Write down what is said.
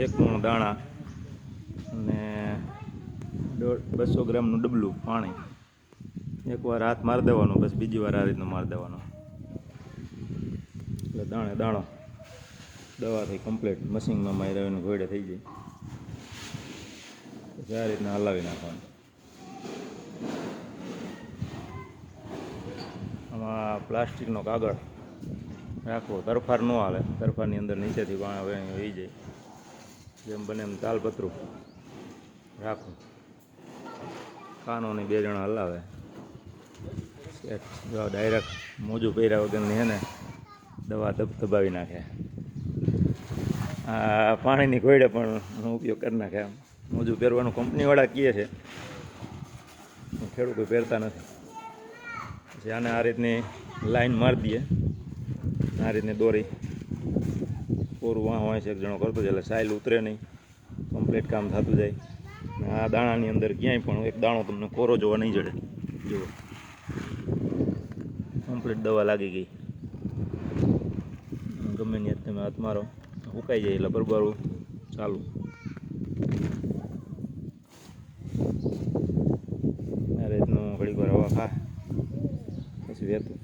એક મણ દાણા અને 200 ગ્રામનું ડબલું પાણી. એકવાર હાથ મારી દેવાનો, બસ બીજી વાર આ રીતનું મારી દેવાનો એટલે દાણે દાણો દવાથી કમ્પ્લીટ મશીનમાં માર્યાનું ઘોડે થઈ જાય. પછી આ રીતના હલાવી નાખવાનું. આમાં પ્લાસ્ટિકનો કાગળ રાખવો, તરફાર ન આવે. તરફારની અંદર નીચેથી પાણી વહી જાય. જેમ બને એમ તાલપત્રું રાખવું. કાનોની 2 જણા હલાવે. ડાયરેક્ટ મોજું પહેર્યા વગરની હે ને દવા ધબધબાવી નાખે. આ પાણીની ઘોડે પણ ઉપયોગ કરી નાખે. આમ મોજું પહેરવાનું કંપનીવાળા કહે છે, ખેડૂતો પહેરતા નથી. પછી આને આ રીતની લાઈન મારી દઈએ. આ રીતની દોરી કોરું વાંચ એક જણો કરતો જાય એટલે સાઈલ ઉતરે નહીં, કમ્પ્લીટ કામ થતું જાય. અને આ દાણાની અંદર ક્યાંય પણ એક દાણો તમને કોરો જોવા નહીં જડે. જુઓ, કમ્પ્લીટ દવા લાગી ગઈ. ગમે ત્યાં તમે હાથ મારો ઉકાઈ જાય એટલે બરબારું ચાલુ. આ રીતનું ઘડીક વાર હવા ખા પછી વહેતું.